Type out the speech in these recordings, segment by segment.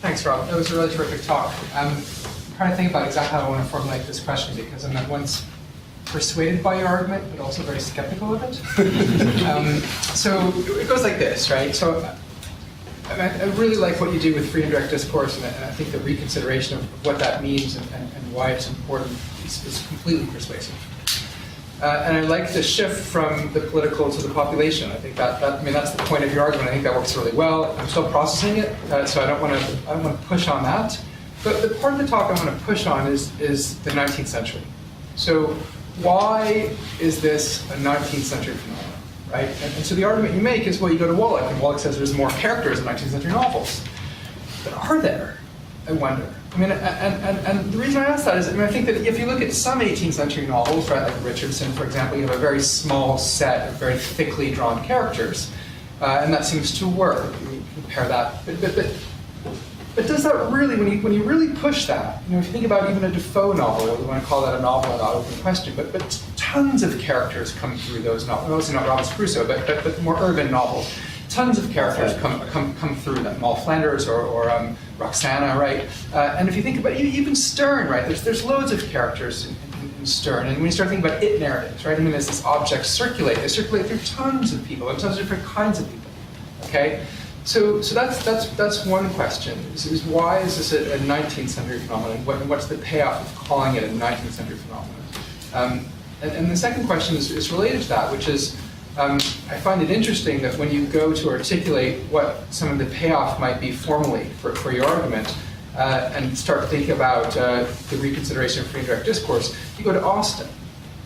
Thanks, Rob. That was a really terrific talk. I'm trying to think about exactly how I want to formulate this question because I'm at once persuaded by your argument, but also very skeptical of it. So it goes like this, right? So I really like what you do with free and direct discourse, and I think the reconsideration of what that means and why it's important is completely persuasive. And I like the shift from the political to the population. I think that's the point of your argument. I think that works really well. I'm still processing it, so I don't want to push on that. But the part of the talk I want to push on is the 19th century. So why is this a 19th century phenomenon, right? And so the argument you make is, well, you go to Wallach, and Wallach says there's more characters in 19th century novels. But are there? I wonder. I mean, and the reason I ask that is, I think that if you look at some 18th century novels, right, like Richardson, for example, you have a very small set of very thickly drawn characters, and that seems to work. You compare that, but does that really, when you really push that, if you think about even a Defoe novel, whether you want to call that a novel or not, open question, but tons of characters come through those novels. Mostly not Robinson Crusoe, but more urban novels. Tons of characters come through them. Moll Flanders or Roxana, right? And if you think about even Sterne, right? There's loads of characters in Sterne, and when you start thinking about it narratives, right? I mean, as these objects circulate, they circulate through tons of people and tons of different kinds of people. Okay, so that's one question: is why is this a 19th century phenomenon? What's the payoff of calling it a 19th century phenomenon? And the second question is related to that, which is. I find it interesting that when you go to articulate what some of the payoff might be formally for your argument and start thinking about the reconsideration of free and direct discourse, you go to Austen,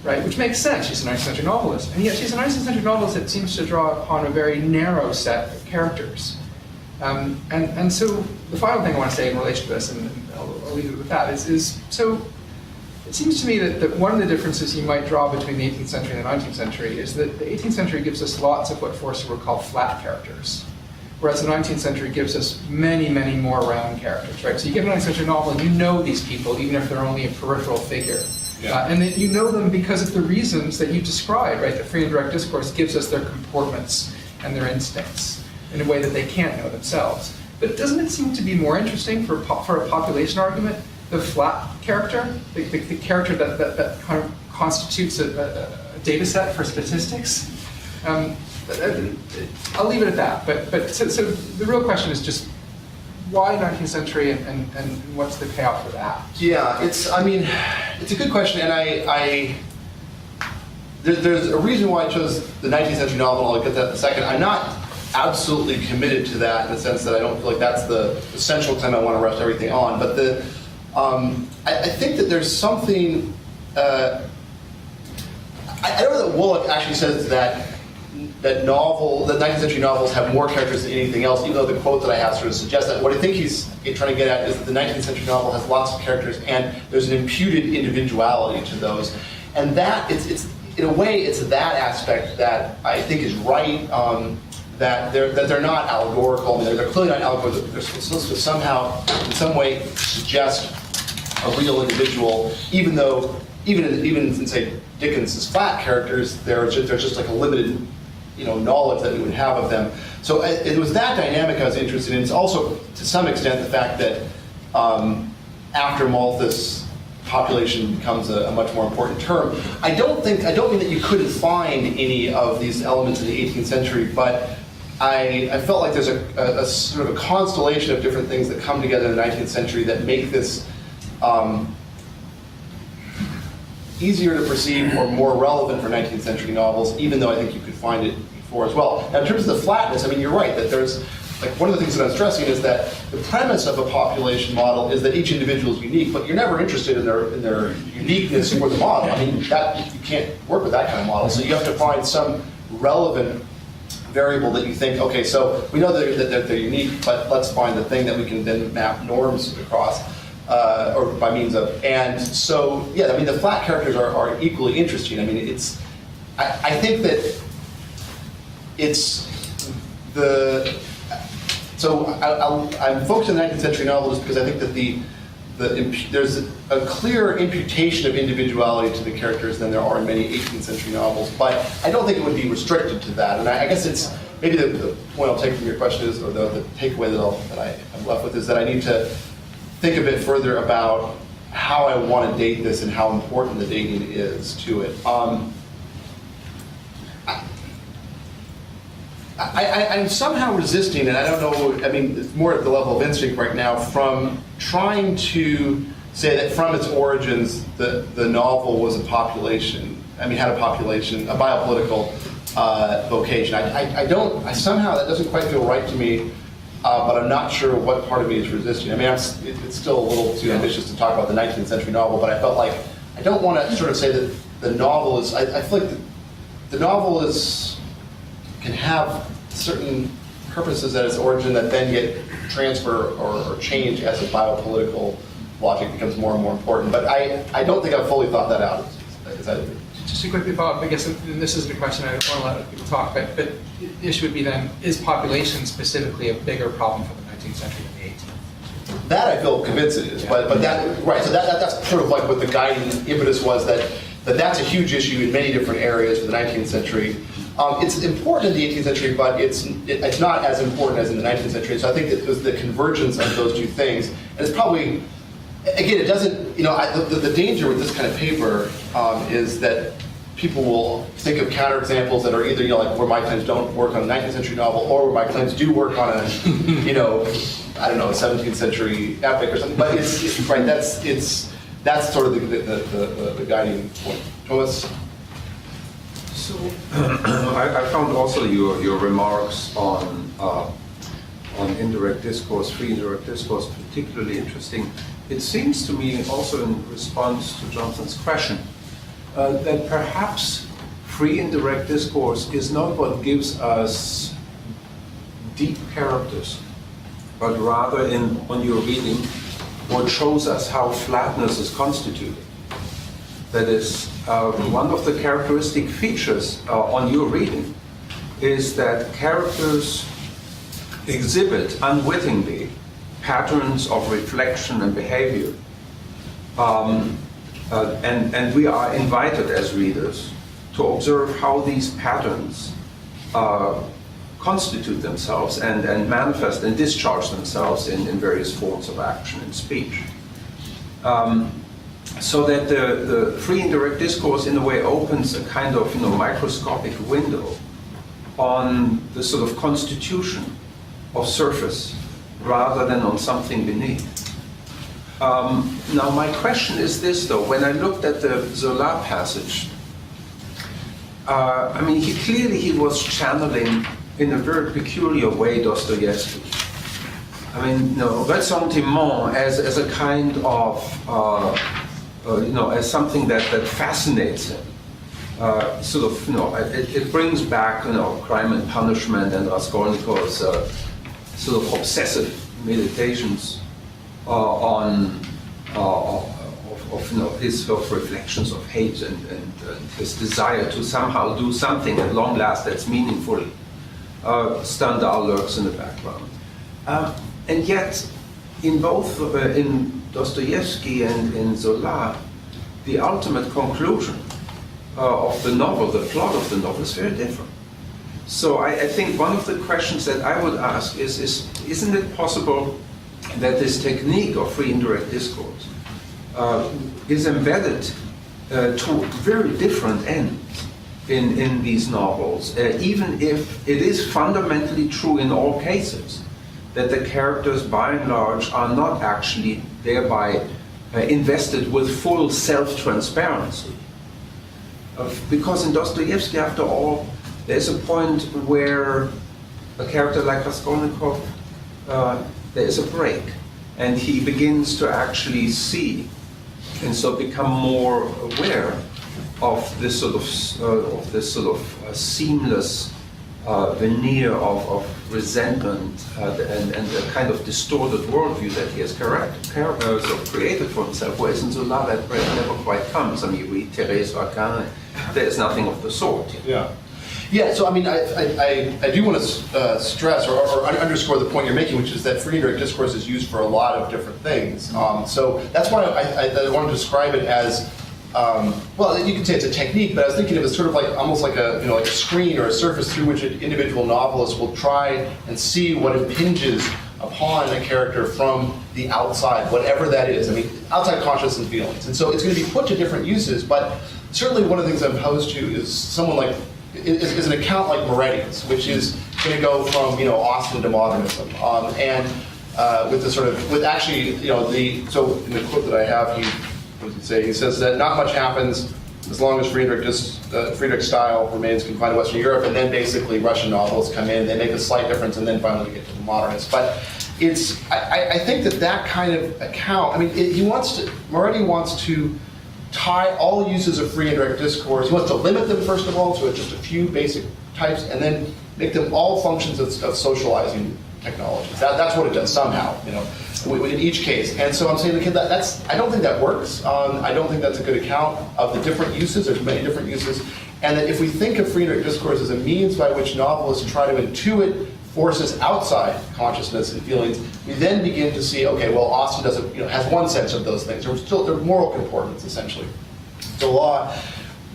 right? Which makes sense. She's a 19th century novelist. And yet she's a 19th century novelist that seems to draw upon a very narrow set of characters. And so the final thing I want to say in relation to this, and I'll leave it with that, is so it seems to me that one of the differences you might draw between the 18th century and the 19th century is that the 18th century gives us lots of what Forster would call flat characters, whereas the 19th century gives us many, many more round characters, right? So you get a 19th century novel and you know these people, even if they're only a peripheral figure. Yeah. And that you know them because of the reasons that you described, right? The free and direct discourse gives us their comportments and their instincts in a way that they can't know themselves. But doesn't it seem to be more interesting for a population argument, the flat character, the character that kind of constitutes a data set for statistics? I'll leave it at that. But so the real question is just why 19th century and what's the payoff for that? Yeah, it's a good question, and there's a reason why I chose the 19th century novel. I'll get that in a second. I'm not absolutely committed to that in the sense that I don't feel like that's the central claim I want to rest everything on. But I think that there's something. I don't know that Wallach actually says that 19th century novels have more characters than anything else, even though the quote that I have sort of suggests that. What I think he's trying to get at is that the 19th century novel has lots of characters, and there's an imputed individuality to those, and that it's in a way it's that aspect that I think is right. That they're not allegorical. I mean, they're clearly not allegorical. They're supposed to somehow, in some way, suggest a real individual, even in say Dickens's flat characters, there's just like a limited, knowledge that we would have of them. So it was that dynamic I was interested in. It's also, to some extent, the fact that after Malthus, population becomes a much more important term. I don't mean that you couldn't find any of these elements in the 18th century, but I felt like there's a sort of a constellation of different things that come together in the 19th century that make this easier to perceive or more relevant for 19th century novels, even though I think you could find it before as well. Now, in terms of the flatness, I mean, you're right that there's, like, one of the things that I'm stressing is that the premise of a population model is that each individual is unique, but you're never interested in their uniqueness for the model. I mean, that you can't work with that kind of model, so you have to find some relevant variable that you think, okay, so we know that they're unique, but let's find the thing that we can then map norms across, or by means of. And so, yeah, I mean, the flat characters are equally interesting. I mean, I think that it's so I'm focused on the 19th century novel just because I think that there's a clearer imputation of individuality to the characters than there are in many 18th century novels, but I don't think it would be restricted to that. And I guess maybe the point I'll take from your question is, or the takeaway that I'm left with is that I need to think a bit further about how I want to date this and how important the dating is to it. I'm somehow resisting, and I don't know, I mean, it's more at the level of instinct right now, from trying to say that from its origins, the novel was a population, had a population, a biopolitical vocation. I somehow, that doesn't quite feel right to me, but I'm not sure what part of me is resisting. It's still a little too ambitious to talk about the 19th century novel, but I felt like I don't want to sort of say that the novel is, I feel like the novel can have certain purposes at its origin that then get transfer or change as a biopolitical logic becomes more and more important. But I don't think I've fully thought that out. Just to quickly follow up, I guess, and this isn't a question I don't want to let people talk, but the issue would be then, is population specifically a bigger problem for the 19th century than the 18th? That I feel convinced it is, but that, right, so that's sort of like what the guiding impetus was, that's a huge issue in many different areas for the 19th century. It's important in the 18th century, but it's not as important as in the 19th century. So I think it was the convergence of those two things. And it's probably, again, it doesn't, the danger with this kind of paper is that people will think of counterexamples that are either, like where my claims don't work on a 19th century novel, or where my claims do work on a, I don't know, a 17th century epic or something. But it's right. That's sort of the guiding point. Thomas. So I found also your remarks on indirect discourse, free indirect discourse, particularly interesting. It seems to me also in response to Jonathan's question that perhaps free indirect discourse is not what gives us deep characters, but rather on your reading, what shows us how flatness is constituted. That is, one of the characteristic features on your reading is that characters exhibit unwittingly patterns of reflection and behavior. And we are invited as readers to observe how these patterns constitute themselves and manifest and discharge themselves in various forms of action and speech. So that the free indirect discourse in a way opens a kind of microscopic window on the sort of constitution of surface rather than on something beneath. Now my question is this though, when I looked at the Zola passage, he was channeling in a very peculiar way Dostoevsky. Ressentiment as a kind of as something that fascinates him. It brings back, Crime and Punishment and Raskolnikov's sort of obsessive meditations on his sort of reflections of hate and his desire to somehow do something at long last that's meaningful. Stendhal lurks in the background. And yet, in both in Dostoevsky and in Zola, the ultimate conclusion of the novel, the plot of the novel, is very different. So I think one of the questions that I would ask is isn't it possible that this technique of free indirect discourse is embedded to very different ends in these novels, even if it is fundamentally true in all cases that the characters, by and large, are not actually thereby invested with full self-transparency. Because in Dostoevsky, after all, there's a point where a character like Raskolnikov, there is a break, and he begins to actually see, and so become more aware of this sort of seamless veneer of resentment and a kind of distorted worldview that he has created for himself, whereas in Zola that break never quite comes. You read Thérèse Raquin, there's nothing of the sort. Yeah, so I do want to stress or underscore the point you're making, which is that free indirect discourse is used for a lot of different things. So that's why I want to describe it as well, you could say it's a technique, but I was thinking of it as sort of like almost like a like a screen or a surface through which an individual novelist will try and see what impinges upon a character from the outside, whatever that is. I mean, outside consciousness and feelings. And so it's going to be put to different uses, but certainly one of the things I'm opposed to is someone like, is an account like Moretti's, which is going to go from, Austin to modernism. With the sort of, with actually, so in the quote that I have, what does he say? He says that not much happens as long as Friedrich's style remains confined to Western Europe, and then basically Russian novels come in, they make a slight difference, and then finally we get to the modernists. But I think that kind of account, I mean, Moretti wants to tie all uses of free and direct discourse. He wants to limit them, first of all, to just a few basic types, and then make them all functions of socializing technologies. That's what it does somehow, in each case. And so I'm saying, I don't think that works. I don't think that's a good account of the different uses. There's many different uses. And that if we think of free and direct discourse as a means by which novelists try to intuit forces outside consciousness and feelings, we then begin to see, okay, well, Austin doesn't, has one sense of those things. They're moral concordance, essentially. The law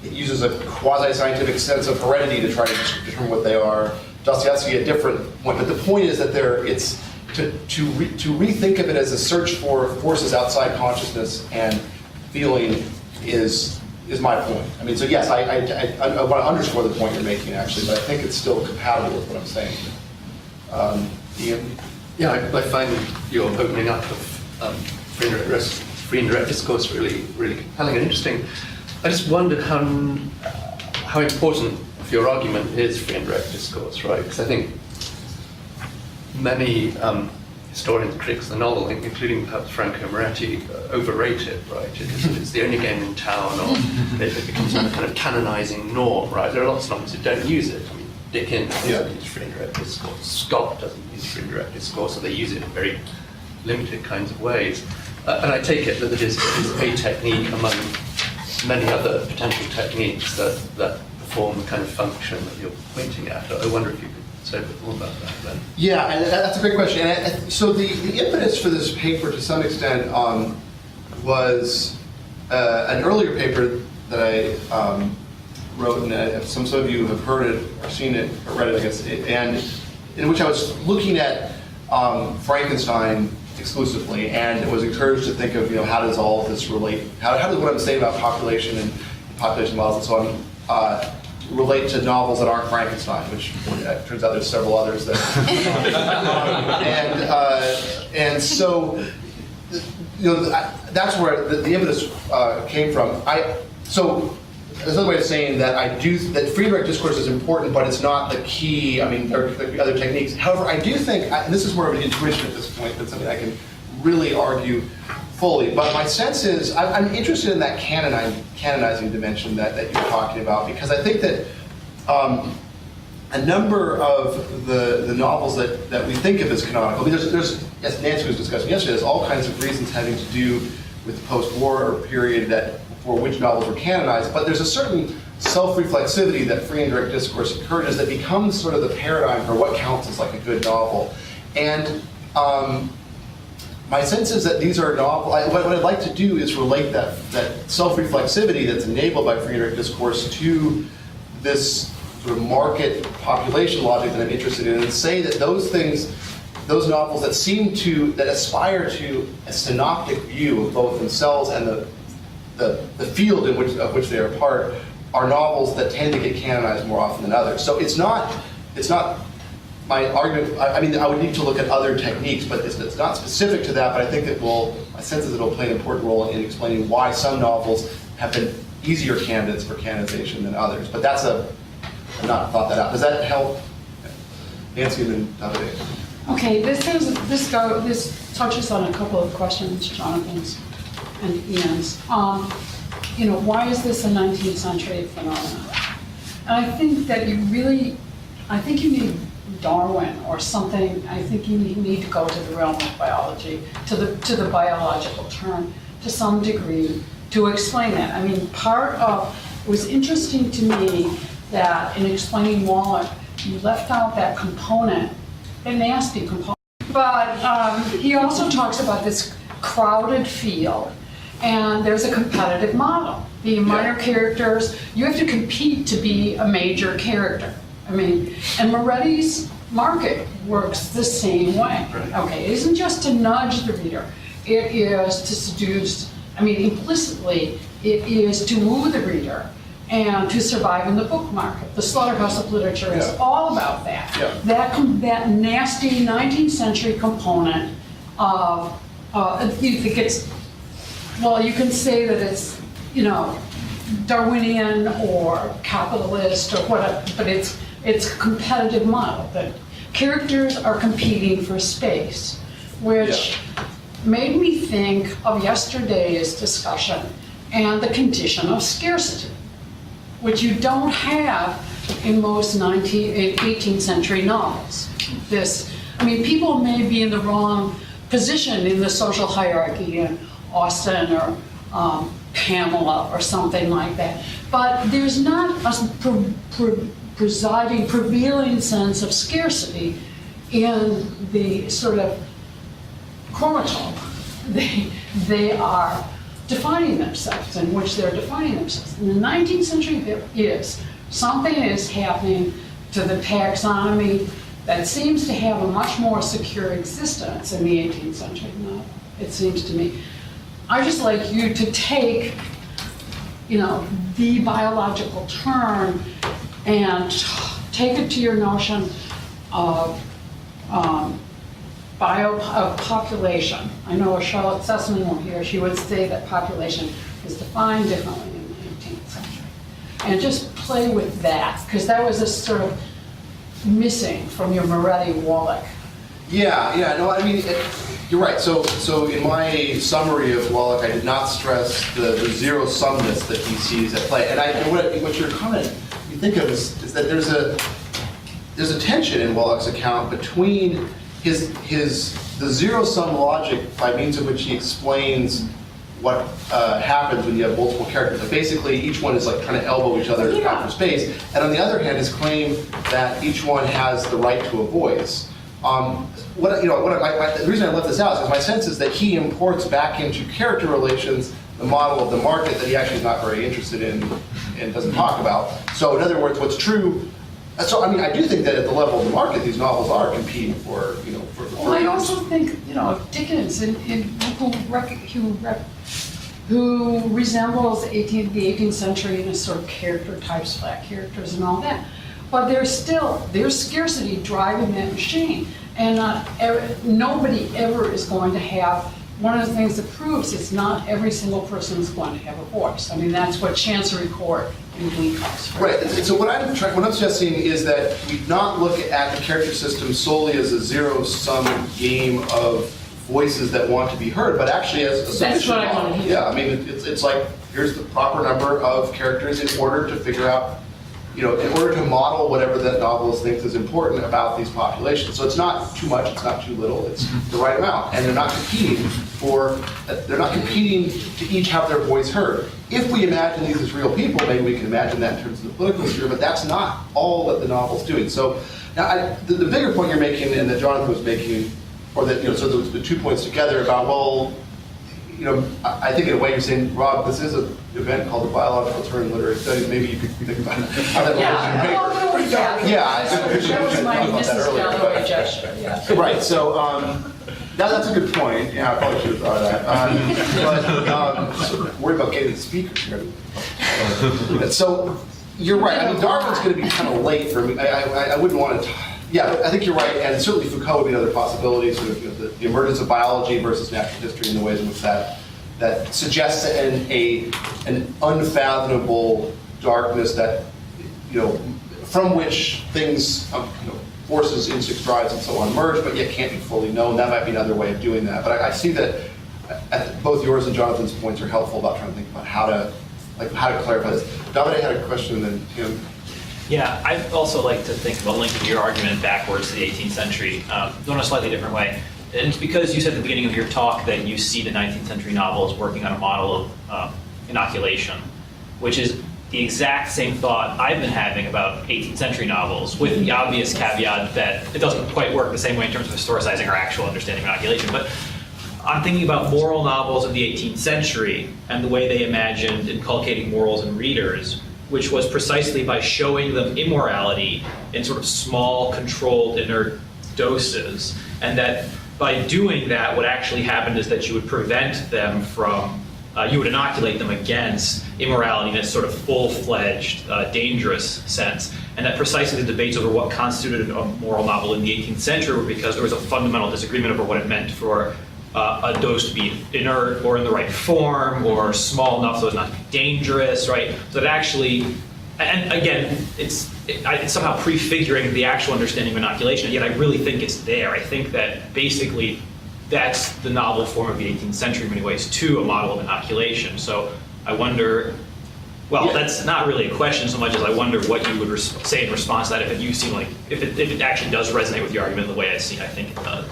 uses a quasi-scientific sense of heredity to try to determine what they are. Dostoevsky a different point, but the point is that it's to rethink of it as a search for forces outside consciousness and feeling is my point. I mean, so yes, I want to underscore the point you're making, actually, but I think it's still compatible with what I'm saying. Ian? Yeah, I find your opening up of free and direct discourse really, really compelling and interesting. I just wondered how important for your argument is free and direct discourse, right? Because I think many historians and critics of the novel, including perhaps Franco Moretti, overrate it, right? It's the only game in town, or it becomes a kind of canonizing norm, right? There are lots of novels who don't use it. I mean, Dickens doesn't use free and direct discourse. Scott doesn't use free and direct discourse, or they use it in very limited kinds of ways. And I take it that it is a technique among many other potential techniques that perform the kind of function that you're pointing at. I wonder if you could say a bit more about that then. Yeah, and that's a great question. And so the impetus for this paper, to some extent, was an earlier paper that I wrote, and some of you have heard it or seen it or read it, I guess, and in which I was looking at Frankenstein exclusively, and was encouraged to think of, how does all of this relate? How does what I'm saying about population and population models and so on relate to novels that aren't Frankenstein, which turns out there's several others that. And so, that's where the impetus came from. So there's another way of saying that that free and direct discourse is important, but it's not the key. I mean, there are other techniques. However, I do think, and this is more of an intuition at this point than something I can really argue fully, but my sense is, I'm interested in that canonizing dimension that you're talking about, because I think that a number of the novels that we think of as canonical, I mean, there's, as Nancy was discussing yesterday, there's all kinds of reasons having to do with the post-war period for which novels were canonized, but there's a certain self-reflexivity that free and direct discourse encourages that becomes sort of the paradigm for what counts as like a good novel. And my sense is that these are novels, what I'd like to do is relate that self-reflexivity that's enabled by free and direct discourse to this sort of market population logic that I'm interested in, and say that those novels that aspire to a synoptic view of both themselves and the field of which they are part, are novels that tend to get canonized more often than others. So it's not my argument. I mean, I would need to look at other techniques, but it's not specific to that. But I think my sense is it'll play an important role in explaining why some novels have been easier candidates for canonization than others. But I've not thought that out. Does that help? Nancy and then David. Okay, this touches on a couple of questions, Jonathan's and Ian's. Why is this a 19th century phenomenon? And I think that you need Darwin or something. I think you need to go to the realm of biology, to the biological term, to some degree, to explain that. I mean, it was interesting to me that in explaining Wallach, you left out that component, a nasty component. But he also talks about this crowded field, and there's a competitive model. The minor characters, you have to compete to be a major character. I mean, and Moretti's market works the same way. Right. Okay, it isn't just to nudge the reader, it is to seduce, I mean, implicitly, it is to move the reader and to survive in the book market. The slaughterhouse of literature is Yeah. all about that. Yeah. That nasty 19th century component of, you think it's, well, you can say that it's, you know, Darwinian or capitalist or whatever, but it's a competitive model that characters are competing for space, which made me think of yesterday's discussion and the condition of scarcity, which you don't have in most 18th century novels. I mean, people may be in the wrong position in the social hierarchy in Austen or Pamela or something like that, but there's not a prevailing sense of scarcity in the sort of chromatome they are defining themselves, in which they're defining themselves. In the 19th century, there is something is happening to the taxonomy that seems to have a much more secure existence in the 18th century novel, it seems to me. I just like you to take, you know, the biological term and take it to your notion of population. I know if Charlotte Sussman were here, she would say that population is defined differently in the 18th century. And just play with that, because that was a sort of missing from your Moretti-Wallach. Yeah, no, I mean, you're right. So in my summary of Wallach, I did not stress the zero-sumness that he sees at play. And what your comment you think of is that there's a tension in Wallach's account between the zero-sum logic by means of which he explains what happens when you have multiple characters. Like basically, each one is like trying to elbow each other to capture space. And on the other hand, his claim that each one has the right to a voice. The reason I left this out is because my sense is that he imports back into character relations the model of the market that he actually is not very interested in and doesn't talk about. So in other words, what's true. So I mean, I do think that at the level of the market, these novels are competing for, for Well, I also think, Dickens, who resembles the 18th century in a sort of character types, black characters and all that. But there's scarcity driving that machine. And nobody ever is going to have, one of the things that proves it's not every single person is going to have a voice. I mean, that's what Chancery Court in Gleehouse. Right, and so what I'm suggesting is that we not look at the character system solely as a zero-sum game of voices that want to be heard, but actually as a That's solution what I model. want to hear. Yeah, I mean, it's like, here's the proper number of characters in order to figure out, in order to model whatever that novelist thinks is important about these populations. So it's not too much, it's not too little, it's the right amount. And they're not competing to each have their voice heard. If we imagine these as real people, maybe we can imagine that in terms of the political sphere, but that's not all that the novel's doing. So now the bigger point you're making and that Jonathan was making, or that, so the 2 points together about, well, I think in a way you're saying, Rob, this is an event called the Biological Turn in Literary Studies. Maybe you could think about how that relates to your paper. That was my Mrs. Galloway gesture, yeah. Right, so that's a good point. Yeah, I probably should have thought of that. But worried about getting the speakers here. So you're right. I mean, Darwin's going to be kind of late for me. I wouldn't want to. Yeah, I think you're right, and certainly Foucault would be another possibility. Sort of the emergence of biology versus natural history and the ways in which that suggests an unfathomable darkness that from which things forces, insects, drives, and so on emerge, but yet can't be fully known. That might be another way of doing that. But I see that both yours and Jonathan's points are helpful about trying to think about how to clarify this. Davide had a question, and then Tim. Yeah, I'd also like to think about linking your argument backwards to the 18th century, though in a slightly different way. And it's because you said at the beginning of your talk that you see the 19th century novel as working on a model of inoculation, which is the exact same thought I've been having about 18th century novels, with the obvious caveat that it doesn't quite work the same way in terms of historicizing our actual understanding of inoculation. But I'm thinking about moral novels of the 18th century and the way they imagined inculcating morals in readers, which was precisely by showing them immorality in sort of small, controlled, inert doses, and that by doing that, what actually happened is that you would prevent them from, you would inoculate them against immorality in a sort of full-fledged, dangerous sense. And that precisely the debates over what constituted a moral novel in the 18th century were because there was a fundamental disagreement over what it meant for a dose to be inert or in the right form or small enough so as not to be dangerous, right? So it actually, and again, it's somehow prefiguring the actual understanding of inoculation, and yet I really think it's there. I think that basically that's the novel form of the 18th century in many ways too, a model of inoculation. So I wonder, well, Yeah. that's not really a question so much as I wonder what you would say in response to that if it actually does resonate with your argument the way I think it does.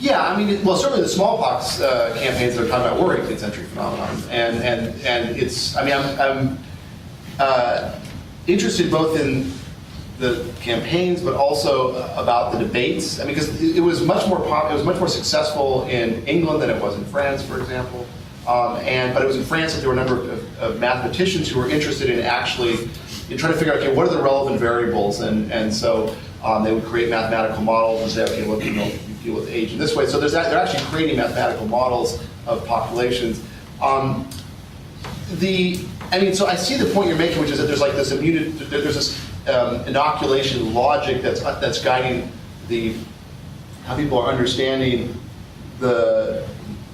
Yeah, I mean, well, certainly the smallpox campaigns that are talking about were 18th century phenomenon, and it's. I mean, I'm interested both in the campaigns, but also about the debates. I mean, because it was much more successful in England than it was in France, for example. But it was in France that there were a number of mathematicians who were interested in actually trying to figure out, okay, what are the relevant variables, and so they would create mathematical models and say, okay, well, you deal with age in this way. So they're actually creating mathematical models of populations. So I see the point you're making, which is that there's like this inoculation logic that's guiding how people are understanding the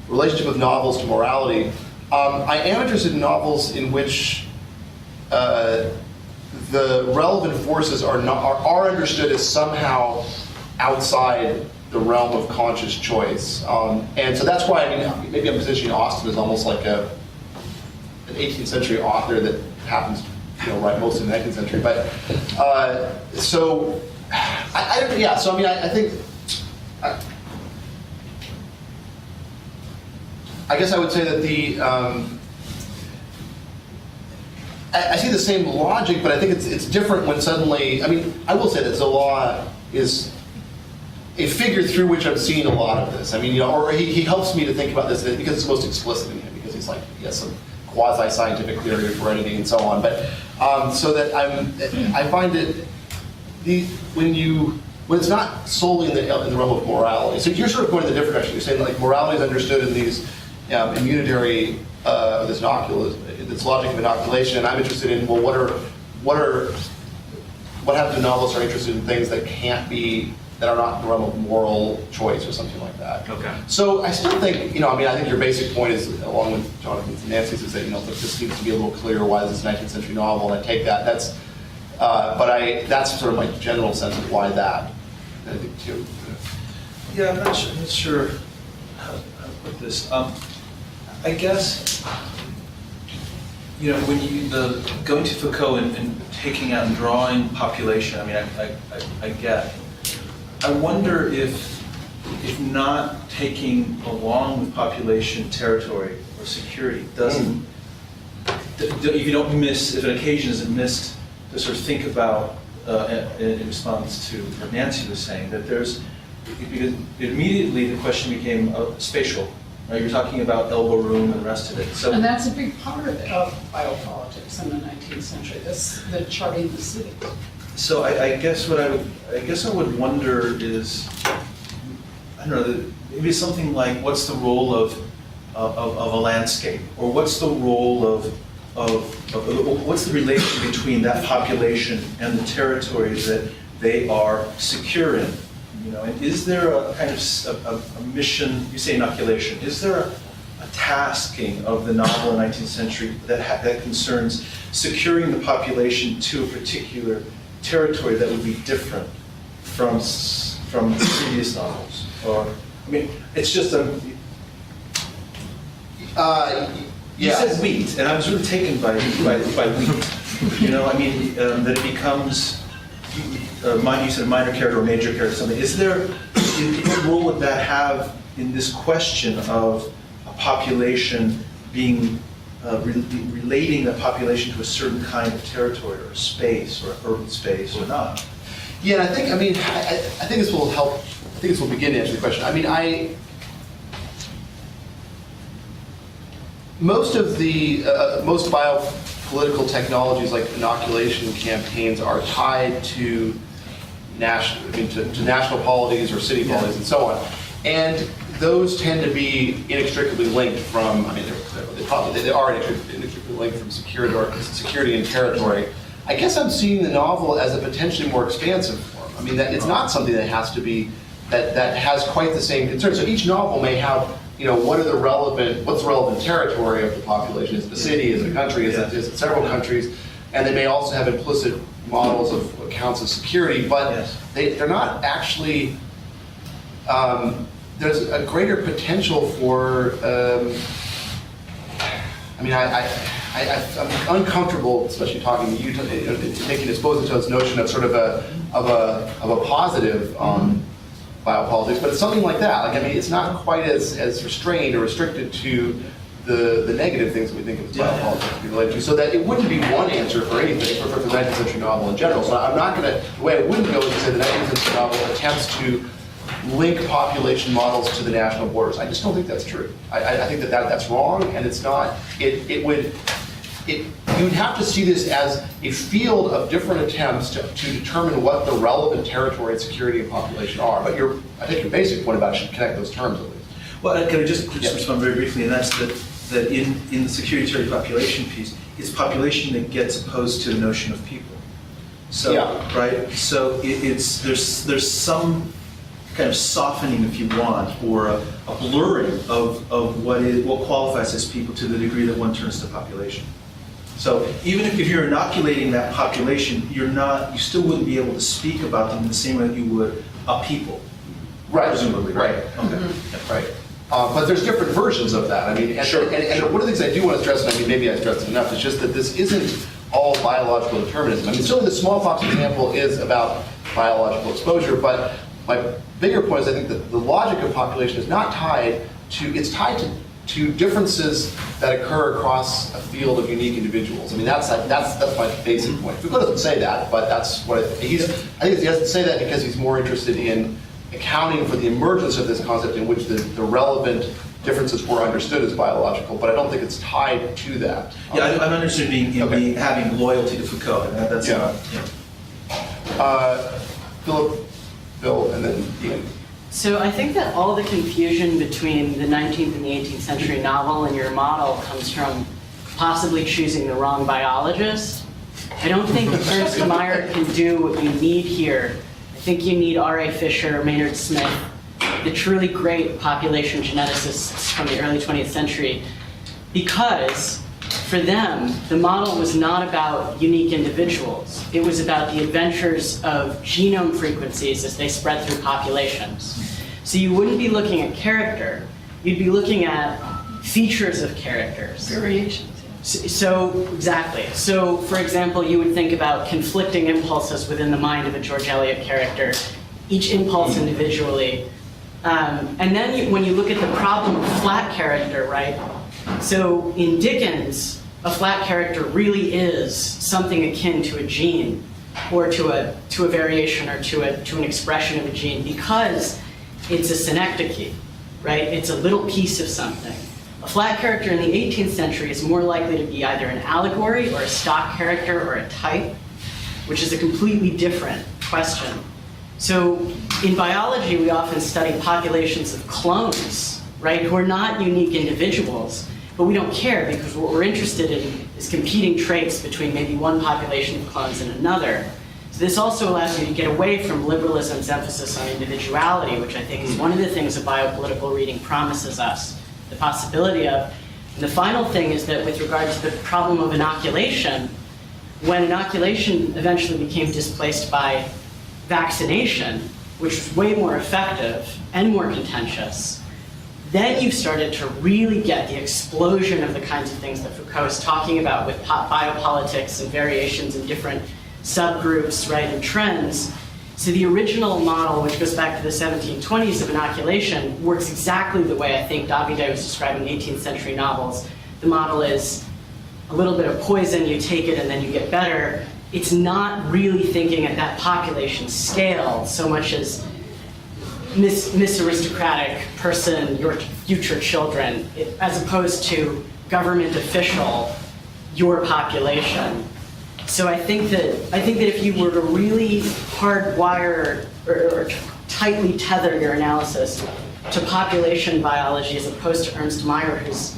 relationship of novels to morality. I am interested in novels in which the relevant forces are understood as somehow outside the realm of conscious choice, and so that's why maybe I'm positioning Austen as almost like an 18th century author that happens, write most of the 19th century. But so I think. I guess I would say that I see the same logic, but I think it's different when suddenly, I will say that Zola is a figure through which I'm seeing a lot of this. Or he helps me to think about this because it's most explicit in him, because he has some quasi-scientific theory of heredity and so on. But so that I find it, when it's not solely in the realm of morality. So you're sort of going in the different direction. You're saying like morality is understood in these immunitary, this logic of inoculation, and I'm interested in, well, what happens to novelists are interested in things that are not in the realm of moral choice or something like that. Okay. So I still think, I think your basic point is, along with Jonathan's and Nancy's, is that, look, this seems to be a little clear why this is a 19th century novel, and I take that. That's sort of my general sense of why that. I think too. Yeah, I'm not sure how to put this. I guess, when going to Foucault and taking out and drawing population, I get. I wonder if not taking along with population territory or security doesn't, if an occasion isn't missed, to sort of think about, in response to what Nancy was saying, that because immediately the question became spatial, right? You're talking about elbow room and the rest of it. So, And that's a big part of biopolitics in the 19th century, the charting the city. So I guess I would wonder is, I don't know, maybe something like, what's the role of a landscape, or what's the role of what's the relation between that population and the territories that they are secure in? And is there a kind of a mission? You say inoculation. Is there a tasking of the novel in the 19th century that concerns securing the population to a particular territory that would be different from previous novels? Or it's just a. You said wheat, and I was really taken by wheat. That it becomes. You said a minor character or a major character or something. What role would that have in this question of a population being relating the population to a certain kind of territory or space or urban space or not? Yeah, and I think this will help. I think this will begin to answer the question. most of the most biopolitical technologies like inoculation campaigns are tied to national polities or city polities and so on, and those tend to be inextricably linked from. I mean, they are inextricably linked from security and territory. I guess I'm seeing the novel as a potentially more expansive form. I mean, that it's not something that has to be that has quite the same concern. So each novel may have, what's the relevant territory of the population? Is it the city? Is it a country? Is it several countries? And they may also have implicit models of accounts of security, but they're not actually. There's a greater potential for. I'm uncomfortable, especially talking to you, making exposed to this notion of sort of a positive on biopolitics, but it's something like that. It's not quite as restrained or restricted to the negative things that we think of as biopolitics to be related to, so that it wouldn't be one answer for anything for the 19th century novel in general. So I'm not going to. The way I wouldn't go is to say the 19th century novel attempts to link population models to the national borders. I just don't think that's true. I think that's wrong, and it's not. You would have to see this as a field of different attempts to determine what the relevant territory and security and population are. But I think your basic point about it should connect those terms at least. Well, can I just respond very briefly, and that's that in the security territory population piece, it's population that gets opposed to the notion of people. So, right? So there's some kind of softening, if you want, or a blurring of what qualifies as people to the degree that one turns to population. So even if you're inoculating that population, you still wouldn't be able to speak about them in the same way that you would a people. Right. Presumably, right? Okay. Mm-hmm. Right. But there's different versions of that. And one of the things I do want to stress, and maybe I stressed it enough, is just that this isn't all biological determinism. Certainly the smallpox example is about biological exposure, but my bigger point is I think that the logic of population is not tied to differences that occur across a field of unique individuals. That's my basic point. Foucault doesn't say that, but that's what I think he doesn't say that because he's more interested in accounting for the emergence of this concept in which the relevant differences were understood as biological, but I don't think it's tied to that. Yeah, I'm interested in having loyalty to Foucault. And that's Philip, Bill, and then Ian. So I think that all the confusion between the 19th and the 18th century novel and your model comes from possibly choosing the wrong biologist. I don't think Ernst Mayr can do what you need here. I think you need R.A. Fisher, Maynard Smith, the truly great population geneticists from the early 20th century, because for them, the model was not about unique individuals. It was about the adventures of genome frequencies as they spread through populations. So you wouldn't be looking at character, you'd be looking at features of characters. Variations. So, exactly. So, for example, you would think about conflicting impulses within the mind of a George Eliot character, each impulse individually. And then when you look at the problem of flat character, right? So in Dickens, a flat character really is something akin to a gene, or to a variation, or to an expression of a gene, because it's a synecdoche, right? It's a little piece of something. A flat character in the 18th century is more likely to be either an allegory or a stock character or a type, which is a completely different question. So in biology, we often study populations of clones, right, who are not unique individuals, but we don't care because what we're interested in is competing traits between maybe one population of clones and another. So this also allows you to get away from liberalism's emphasis on individuality, which I think is one of the things a biopolitical reading promises us the possibility of. And the final thing is that with regard to the problem of inoculation, when inoculation eventually became displaced by vaccination, which was way more effective and more contentious, then you started to really get the explosion of the kinds of things that Foucault is talking about with biopolitics and variations in different subgroups, right, and trends. So the original model, which goes back to the 1720s of inoculation, works exactly the way I think Davide was describing 18th century novels. The model is a little bit of poison, you take it and then you get better. It's not really thinking at that population scale so much as Miss Aristocratic person, your future children, as opposed to government official your population. So I think that if you were to really hardwire or tightly tether your analysis to population biology as opposed to Ernst Mayr, who's,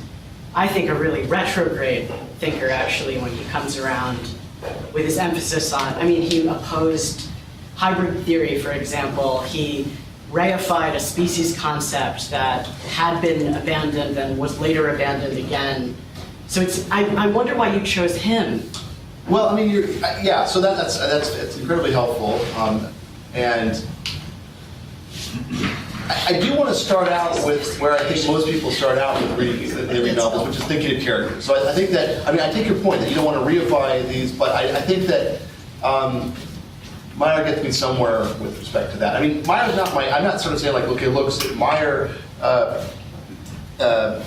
I think, a really retrograde thinker actually when he comes around with his emphasis on, I mean, he opposed hybrid theory, for example. He reified a species concept that had been abandoned and was later abandoned again. So I wonder why you chose him. Well, I mean, yeah. So that's incredibly helpful, and I do want to start out with where I think most people start out with reading novels, which is thinking of characters. So I think that, I mean, I take your point that you don't want to reify these, but I think that Mayr gets me somewhere with respect to that. I mean, Meyer's not I'm not sort of saying like, okay, look, Mayr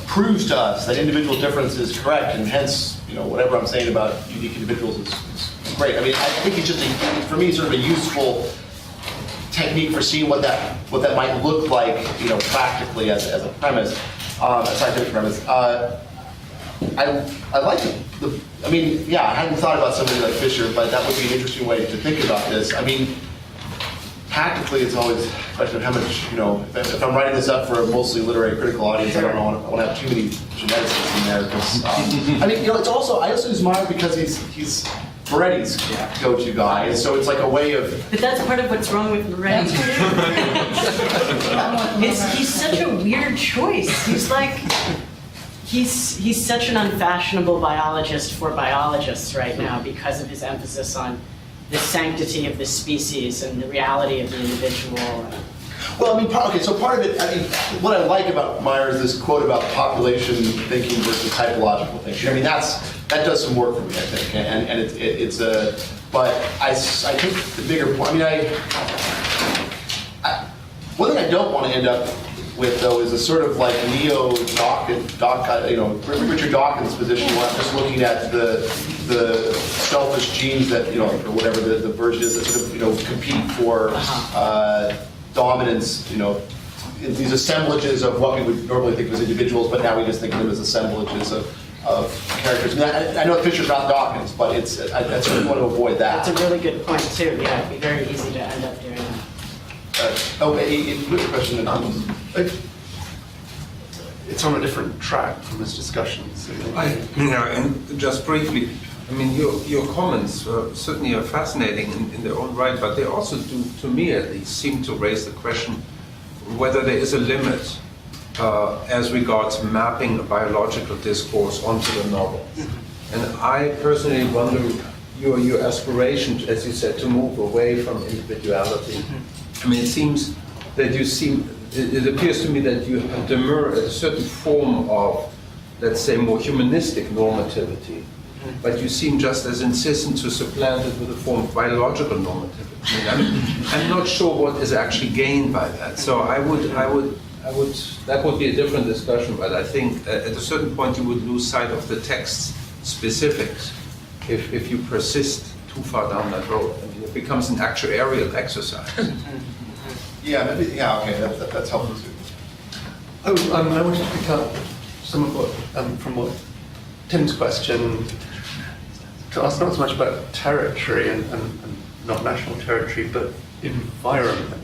proves to us that individual difference is correct, and hence, you know, whatever I'm saying about unique individuals is great. I mean, I think it's just, for me, sort of a useful technique for seeing what that might look like, you know, practically as a premise, a scientific premise. I like I mean, yeah, I hadn't thought about somebody like Fisher, but that would be an interesting way to think about this. I mean, tactically, it's always a question of how much, you know, if I'm writing this up for a mostly literary critical audience, I don't know, I want to have too many geneticists in there. Because, I mean, you know, it's also, I also use Mayr because he's Moretti's go-to guy, and so it's like a way of... But that's part of what's wrong with Moretti. He's such a weird choice. He's like... He's such an unfashionable biologist for biologists right now because of his emphasis on the sanctity of the species and the reality of the individual. Well, I mean, okay, so part of it, I mean, what I like about Mayr is this quote about population thinking versus typological thinking. I mean, that does some work for me, I think, and it's a, but I think the bigger point, I mean, one thing I don't want to end up with, though, is a sort of like Richard Dawkins position where I'm just looking at the selfish genes that, you know, or whatever the version is that sort of, you know, compete for dominance, you know, these assemblages of what we would normally think of as individuals, but now we just think of them as assemblages of characters. I know Fisher's not Dawkins, but I sort of want to avoid that. That's a really good point, too. Yeah, it'd be very easy to end up doing that. What's the question? It's on a different track from this discussion. So. And just briefly, I mean, your comments certainly are fascinating in their own right, but they also do, to me at least, seem to raise the question whether there is a limit as regards mapping a biological discourse onto the novel. And I personally wonder your aspiration, as you said, to move away from individuality. I mean, it seems that it appears to me that you have demurred at a certain form of, let's say, more humanistic normativity, but you seem just as insistent to supplant it with a form of biological normativity. I mean, I'm not sure what is actually gained by that. So that would be a different discussion, but I think at a certain point you would lose sight of the text's specifics if you persist too far down that road. I mean, it becomes an actuarial exercise. Yeah, maybe, yeah, okay, that's helpful too. I wanted to pick up some of what, from what Tim's question, to ask not so much about territory and not national territory, but environment,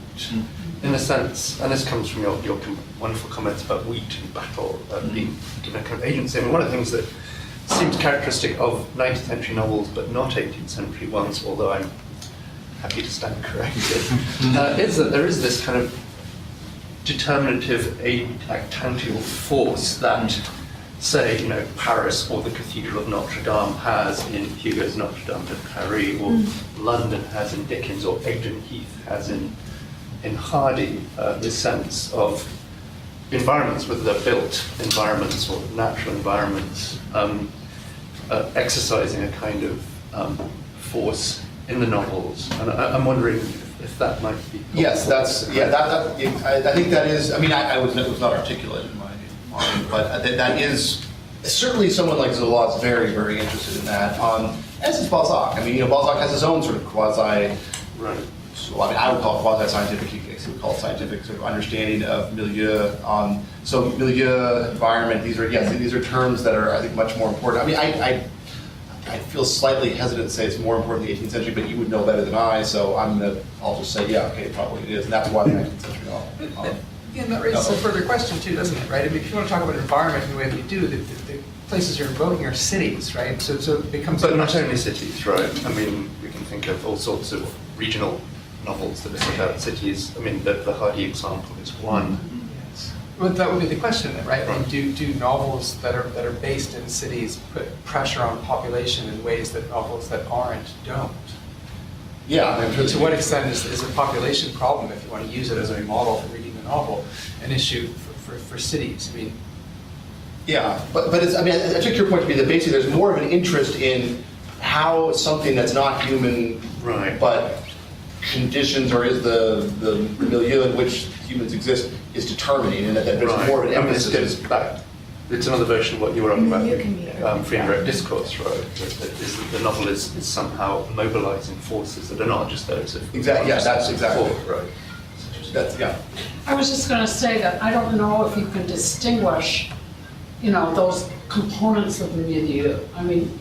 in a sense, and this comes from your wonderful comments about wheat and battle being given a kind of agency. I mean, one of the things that seems characteristic of 19th century novels, but not 18th century ones, although I'm happy to stand corrected, is that there is this kind of determinative actantial force that, say, you know, Paris or the Cathedral of Notre Dame has in Hugo's Notre Dame de Paris, or London has in Dickens, or Egdon Heath has in Hardy, this sense of environments, whether they're built environments or natural environments, exercising a kind of force in the novels, and I'm wondering if that might be helpful. Yes, I think that is, I mean, it was not articulated in my mind, but that is, certainly someone like Zola is very, very interested in that, as is Balzac. I mean, you know, Balzac has his own sort of quasi so I would call it quasi-scientific, you guys would call it scientific sort of understanding of milieu. So milieu, environment, these are terms that are, I think, much more important. I mean, I feel slightly hesitant to say it's more important in the 18th century, but you would know better than I, so I'll just say, yeah, okay, probably it is, and that's why the 19th century novel. Yeah, and that raises a further question too, doesn't it, right? I mean, if you want to talk about environment in the way that you do, the places you're invoking are cities, right? So it becomes... But not only cities, right? I mean, we can think of all sorts of regional novels that are set out cities. I mean, the Hardy example is one. Yes. Well, that would be the question then, right? Right. Do novels that are based in cities put pressure on population in ways that novels that aren't don't? Yeah, I'm sure To what extent is a population problem, if you want to use it as a model for reading the novel, an issue for cities? I mean, yeah, but it's, I mean, I took your point to be that basically there's more of an interest in how something that's not human, Right. but conditions or is the milieu in which humans exist is determining, and that there's Right. more of an I mean, this emphasis. is it's another version of what you were talking You can be about, free and direct discourse, right? That the novel is somehow mobilizing forces that are not just those of... Exactly, yeah, that's exactly. Right. That's, yeah. I was just going to say that I don't know if you can distinguish, those components of the milieu. I mean,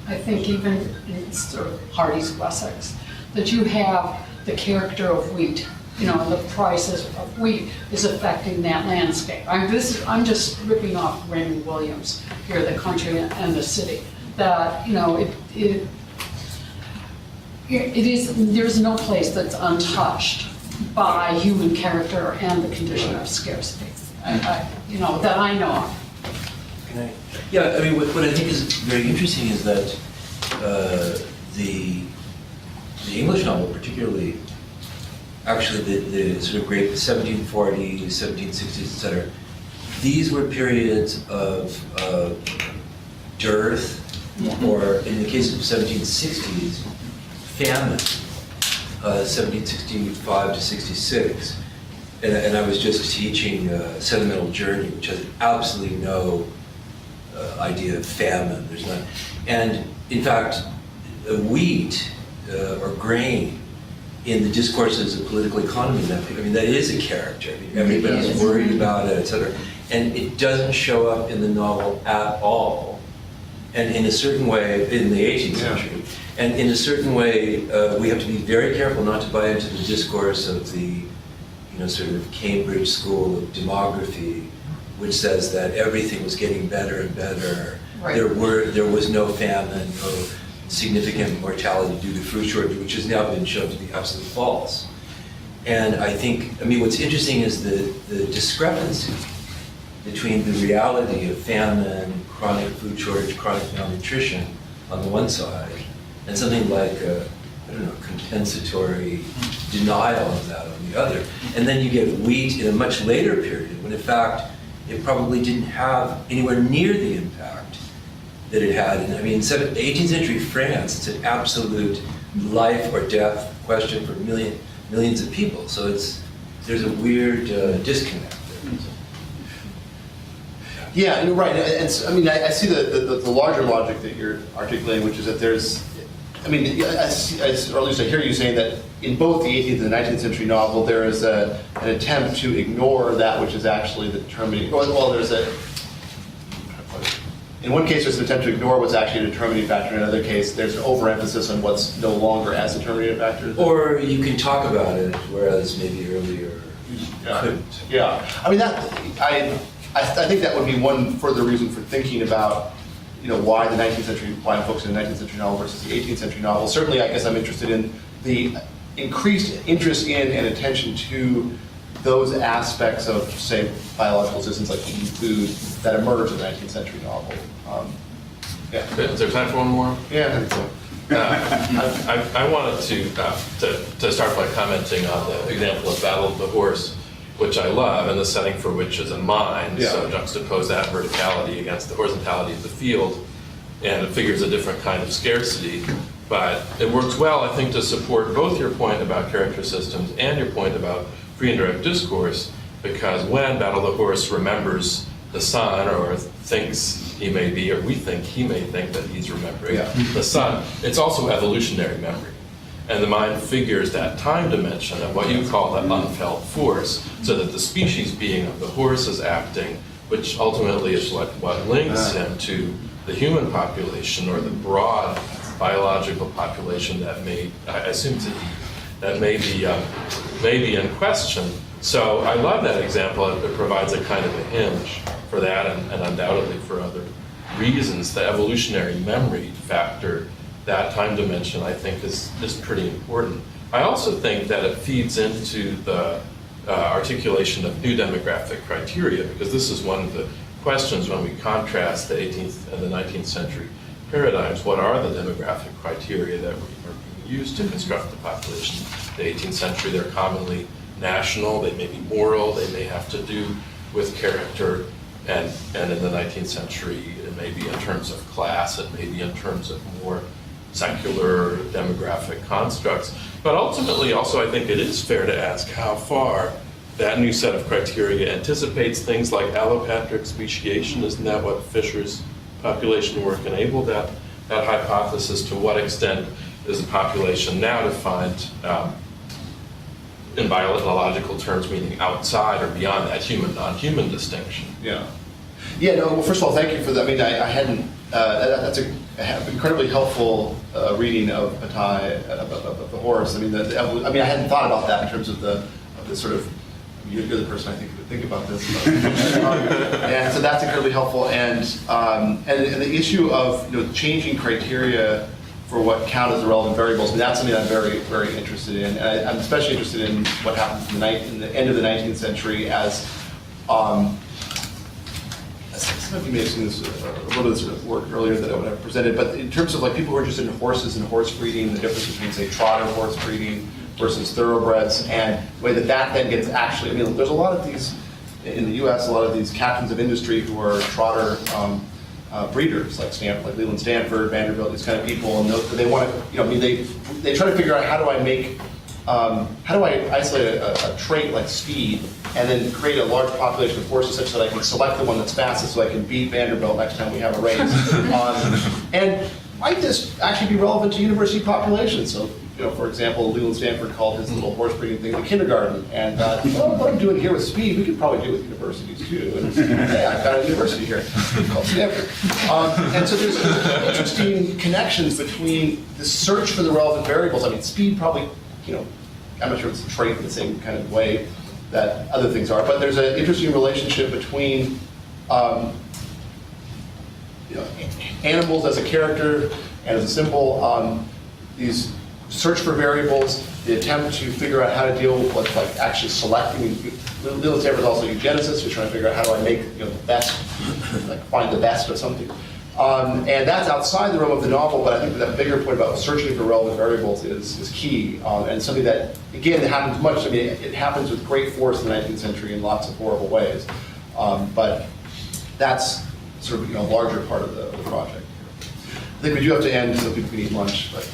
I think even in sort of Hardy's Wessex, that you have the character of wheat, the prices of wheat is affecting that landscape. I'm just ripping off Raymond Williams here, The Country and the City, that, it is, there's no place that's untouched by human character and the condition of scarcity, that I know of. Yeah, I mean, what I think is very interesting is that the English novel, particularly, actually the sort of great 1740s, 1760s, et cetera, these were periods of dearth, or in the case of 1760s, famine, 1765 to 66. And I was just teaching Sentimental Journey, which has absolutely no idea of famine. There's not, and in fact, wheat or grain in the discourses of political economy, that is a character. I mean, everybody's worried about it, etc. And it doesn't show up in the novel at all. And in a certain way, in the 18th century, and in a certain way, we have to be very careful not to buy into the discourse of the, sort of Cambridge School of Demography, which says that everything was getting better and better. Right. There was no famine, no significant mortality due to food shortage, which has now been shown to be absolutely false. And I think, what's interesting is the discrepancy between the reality of famine, chronic food shortage, chronic malnutrition on the one side, and something like compensatory denial of that on the other. And then you get wheat in a much later period, when in fact, it probably didn't have anywhere near the impact that it had. And 18th century France, it's an absolute life or death question for millions of people. So there's a weird disconnect there. Yeah, you're right. And I see the larger logic that you're articulating, which is that there's, or at least I hear you saying that in both the 18th and the 19th century novel, there is an attempt to ignore that which is actually the determining, in one case there's an attempt to ignore what's actually a determining factor, in another case there's an overemphasis on what's no longer as a determining factor. Or you can talk about it, whereas maybe earlier you couldn't. Yeah, I think that would be one further reason for thinking about, why the 19th century, why I'm focusing on the 19th century novel versus the 18th century novel. Certainly, I guess I'm interested in the increased interest in and attention to those aspects of, say, biological systems like eating food that emerged in the 19th century novel. Is there time for one more? Yeah, I think so. I wanted to start by commenting on the example of Battle of the Horse, which I love, and the setting for which is a mine. Yeah. So juxtapose that verticality against the horizontality of the field, and it figures a different kind of scarcity. But it works well, I think, to support both your point about character systems and your point about free and direct discourse, because when Battle of the Horse remembers the sun, or thinks he may be, or we think he may think that he's remembering the sun, it's also evolutionary memory. and the mind figures that time dimension of what you call the unfelt force, so that the species being of the horse is acting, which ultimately is what links him to the human population or the broad biological population that I assume that may be in question. So I love that example. It provides a kind of a hinge for that, and undoubtedly for other reasons. The evolutionary memory factor, that time dimension, I think is pretty important. I also think that it feeds into the articulation of new demographic criteria, because this is one of the questions when we contrast the 18th and the 19th century paradigms. What are the demographic criteria that are being used to construct the population? The 18th century, they're commonly national, they may be moral, they may have to do with character, and in the 19th century, it may be in terms of class, it may be in terms of more secular demographic constructs. But ultimately, also, I think it is fair to ask how far that new set of criteria anticipates things like allopatric speciation. Isn't that what Fisher's population work enabled, that hypothesis? To what extent is the population now defined in biological terms, meaning outside or beyond that human, non-human distinction? Yeah. Yeah, no, well, first of all, thank you for that. I mean, I hadn't, that's an incredibly helpful reading of Bataille, of the horse. I mean, I hadn't thought about that in terms of the sort of, you're the person I think who would think about this. And so that's incredibly helpful. And the issue of changing criteria for what count as the relevant variables, I mean, that's something I'm very, very interested in. And I'm especially interested in what happens in the end of the 19th century as, some of you may have seen this, a little bit of this work earlier that I presented, but in terms of like people who are interested in horses and horse breeding, the difference between, say, trotter horse breeding versus thoroughbreds, and the way that then gets actually, I mean, there's a lot of these, in the US, a lot of these captains of industry who are trotter breeders, like Leland Stanford, Vanderbilt, these kind of people, and they want to, I mean, they try to figure out how do I isolate a trait like speed and then create a large population of horses such that I can select the one that's fastest so I can beat Vanderbilt next time we have a race. And might this actually be relevant to university populations? So, for example, Leland Stanford called his little horse breeding thing the kindergarten, and thought, well, what I'm doing here with speed, we could probably do with universities too. And hey, I've got a university here called Stanford. And so there's interesting connections between the search for the relevant variables. I mean, speed probably, I'm not sure it's a trait in the same kind of way that other things are, but there's an interesting relationship between animals as a character and as a symbol, these search for variables, the attempt to figure out how to deal with like actually selecting. Leland Stanford is also a eugenicist, who's trying to figure out how do I make the best, like find the best of something. And that's outside the realm of the novel, but I think that bigger point about searching for relevant variables is key, and something that, again, it happens much. I mean, it happens with great force in the 19th century in lots of horrible ways, but that's sort of a larger part of the project. I think we do have to end so people can eat lunch. But